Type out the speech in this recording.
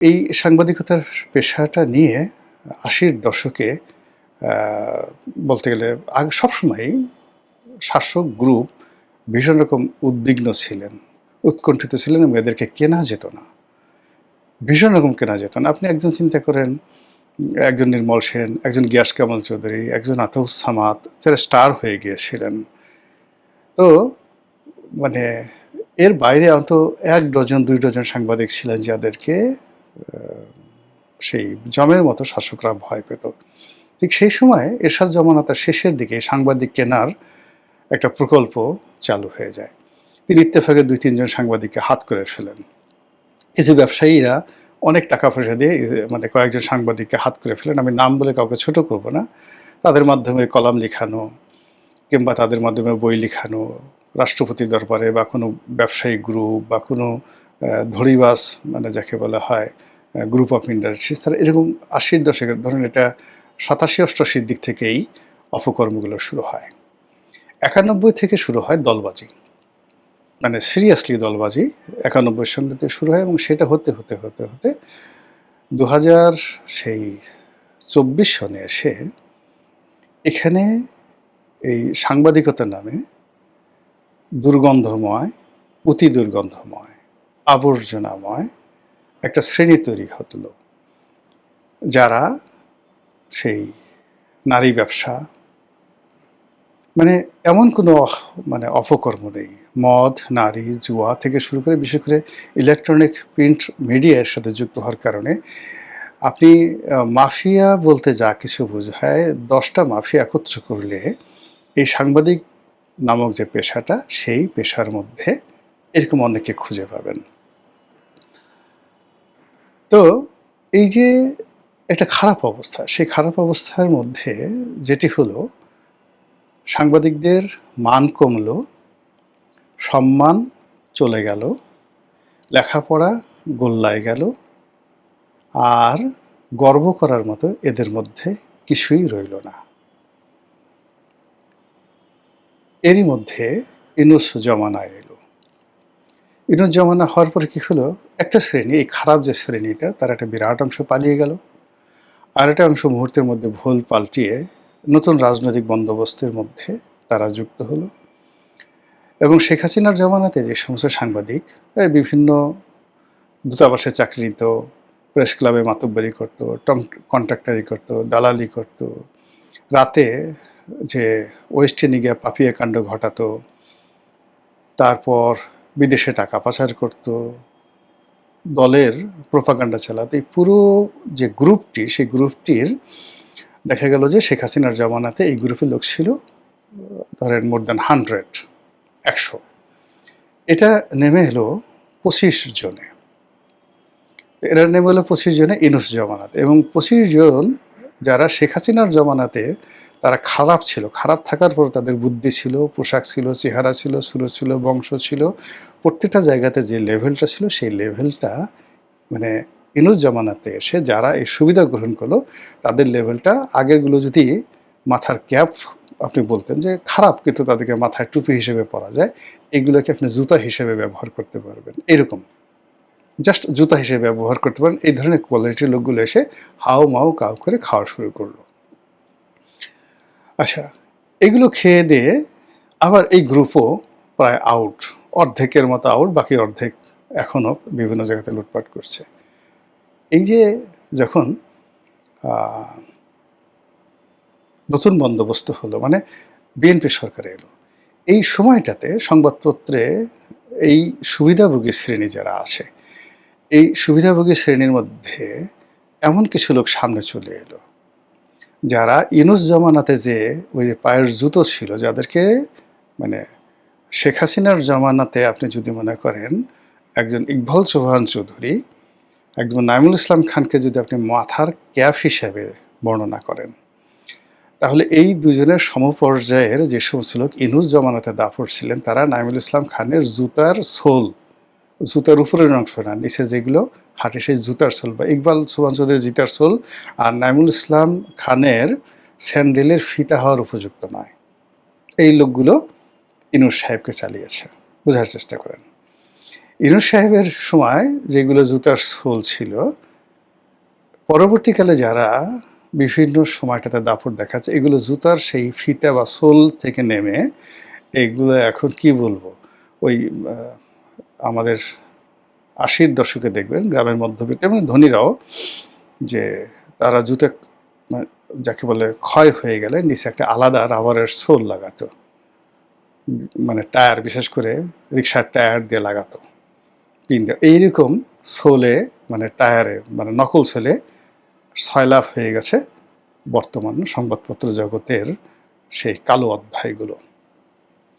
এই সাংবাদিকতার পেশাটা নিয়ে ৮০-র দশকে আ বলতে গেলে সবসময়ই শাসক গ্রুপ ভীষণ রকম উদ্বিগ্ন ছিলেন, উৎকণ্ঠিত ছিলেন এবং এদেরকে কেনা যেত না। ভীষণ রকম কেনা যেত না। আপনি একজন চিন্তা করেন, একজন নির্মল সেন, একজন গিয়াস কামাল চৌধুরী, একজন আতাউস সামাদ যারা স্টার হয়ে গিয়েছিলেন। তো মানে এর বাইরে অন্তত ১ ডজন ২ ডজন সাংবাদিক ছিলেন যাদেরকে আ সেই যমের মতো শাসকরা ভয় পেত। ঠিক সেই সময় এরশাদ জমানাতের শেষের দিকে সাংবাদিক কেনার একটা প্রকল্প চালু হয়ে যায়। তিনি ইত্তেফাকের ২-৩ জন সাংবাদিককে হাত করে ফেলেন। কিছু ব্যবসায়ীরা অনেক টাকা পয়সা দিয়ে মানে কয়েকজন সাংবাদিককে হাত করে ফেলেন। আমি নাম বলে কাউকে ছোট করব না। তাদের মাধ্যমে কলাম লিখানো কিংবা তাদের মাধ্যমে বই লিখানো, রাষ্ট্রপতির দরবারে বা কোনো ব্যবসায়িক গ্রুপ বা কোনো ধড়িবাজ মানে যাকে বলা হয় গ্রুপ অফ ইন্ডাস্ট্রিজ, তারা এরকম ৮০-র দশকের ধরুন এটা ৮৭-৮৮-র দিক থেকেই অপকর্মগুলো শুরু হয়। ৯১ থেকে শুরু হয় দলবাজি। মানে সিরিয়াসলি দলবাজি ৯১-র সঙ্গে থেকে শুরু হয় এবং সেটা হতে ২০০০ সেই ২৪ সনে এসে এখানে এই সাংবাদিকতার নামে দুর্গন্ধময়, অতি দুর্গন্ধময়, আবর্জনাময় একটা শ্রেণী তৈরি হলো, যারা সেই নারী ব্যবসা, মানে এমন কোনো মানে অপকর্ম নেই। মদ, নারী, জুয়া থেকে শুরু করে বিশেষ করে ইলেকট্রনিক প্রিন্ট মিডিয়ার সাথে যুক্ত হওয়ার কারণে আপনি মাফিয়া বলতে যা কিছু বোঝায় ১০ টা মাফিয়া একত্র করলে এই সাংবাদিক নামক যে পেশাটা, সেই পেশার মধ্যে এরকম অনেককে খুঁজে পাবেন। তো এই যে একটা খারাপ অবস্থা, সেই খারাপ অবস্থার মধ্যে যেটি হলো সাংবাদিকদের মান কমলো, সম্মান চলে গেল, লেখাপড়া গোল্লায় গেল, আর গর্ব করার মতো এদের মধ্যে কিছুই রইল না। এরই মধ্যে ইউনূস জমানা এলো। ইউনূস জমানা হওয়ার পরে কী হলো, একটা শ্রেণী, এই খারাপ যে শ্রেণীটা, তার একটা বিরাট অংশ পালিয়ে গেল। আর একটা অংশ মুহূর্তের মধ্যে ভুল পাল্টিয়ে নতুন রাজনৈতিক বন্দোবস্তের মধ্যে তারা যুক্ত হলো। এবং শেখ হাসিনার জমানাতে যে সমস্ত সাংবাদিক বিভিন্ন দূতাবাসে চাকরি নিত, প্রেস ক্লাবে মাতব্বরি করতো, কন্ট্রাক্টারি করতো, দালালি করতো, রাতে যে ওয়েস্ট ইন্ডিজে গিয়ে পাপিয়া কাণ্ড ঘটাতো, তারপর বিদেশে টাকা পাচার করতো, দলের প্রোপাগান্ডা চালাতো, এই পুরো যে গ্রুপটি, সেই গ্রুপটির দেখা গেল যে শেখ হাসিনার জমানাতে এই গ্রুপের লোক ছিল ধরেন মোর দ্যান ১০০। এটা নেমে এলো ২৫ জনে। এরা নেমে এলো ২৫ জনে ইউনূস জমানাতে, এবং ২৫ জন যারা শেখ হাসিনার জমানাতে তারা খারাপ ছিল, খারাপ থাকার পর তাদের বুদ্ধি ছিল, পোশাক ছিল, চেহারা ছিল, সুরত ছিল, বংশ ছিল, প্রত্যেকটা জায়গাতে যে লেভেলটা ছিল সেই লেভেলটা মানে ইউনূস জমানাতে এসে যারা এই সুবিধা গ্রহণ করলো তাদের লেভেলটা আগেরগুলো যদি মাথার ক্যাপ আপনি বলতেন যে খারাপ, কিন্তু তাদেরকে মাথায় টুপি হিসেবে পরা যায়, এগুলোকে আপনি জুতা হিসেবে ব্যবহার করতে পারবেন, এরকম জাস্ট জুতা হিসেবে ব্যবহার করতে পারেন, এই ধরনের কোয়ালিটির লোকগুলো এসে হাউ মাউ কাউ করে খাওয়া শুরু করলো। আচ্ছা, এগুলো খেয়ে দিয়ে আবার এই গ্রুপও প্রায় আউট, অর্ধেকের মতো আউট, বাকি অর্ধেক এখনও বিভিন্ন জায়গাতে লুটপাট করছে। এই যে যখন নতুন বন্দোবস্ত হলো, মানে বিএনপি সরকার এলো, এই সময়টাতে সংবাদপত্রে এই সুবিধাভোগী শ্রেণী যারা আছে, এই সুবিধাভোগী শ্রেণীর মধ্যে এমন কিছু লোক সামনে চলে এলো যারা ইউনূস জমানাতে যে ওই যে পায়ের জুতো ছিল, যাদেরকে মানে শেখ হাসিনার জমানাতে আপনি যদি মনে করেন একজন ইকবাল চৌহান চৌধুরী, একজন নাঈমুল ইসলাম খানকে যদি আপনি মাথার ক্যাপ হিসেবে বর্ণনা করেন, তাহলে এই দুজনের সমপর্যায়ের যে সমস্ত লোক ইউনূস জমানাতে দাপট ছিলেন, তারা নাঈমুল ইসলাম খানের জুতার সোল, জুতার উপরের অংশ না, নিচে যেগুলো হাঁটে সেই জুতার সোল, বা ইকবাল চৌহান চৌধুরীর জুতার সোল আর নাঈমুল ইসলাম খানের স্যান্ডেলের ফিতা হওয়ার উপযুক্ত নয়। এই লোকগুলো ইউনূস সাহেবকে চালিয়েছে, বোঝার চেষ্টা করেন। ইউনূস সাহেবের সময় যেগুলো জুতার সোল ছিল পরবর্তীকালে যারা বিভিন্ন সময়টাতে দাপট দেখাচ্ছে, এগুলো জুতার সেই ফিতা বা সোল থেকে নেমে এগুলো এখন কি বলবো, ওই আমাদের ৮০-র দশকে দেখবেন গ্রামের মধ্যবিত্ত এবং ধনীরাও যে তারা জুতা যাকে বলে ক্ষয় হয়ে গেলে নিচে একটা আলাদা রাবারের সোল লাগাতো, মানে টায়ার, বিশেষ করে রিক্সার টায়ার দিয়ে লাগাতো পিন দিয়ে। এইরকম সোলে মানে টায়ারে মানে নকল সোলে সয়লাভ হয়ে গেছে বর্তমান সংবাদপত্র জগতের সেই কালো অধ্যায়গুলো।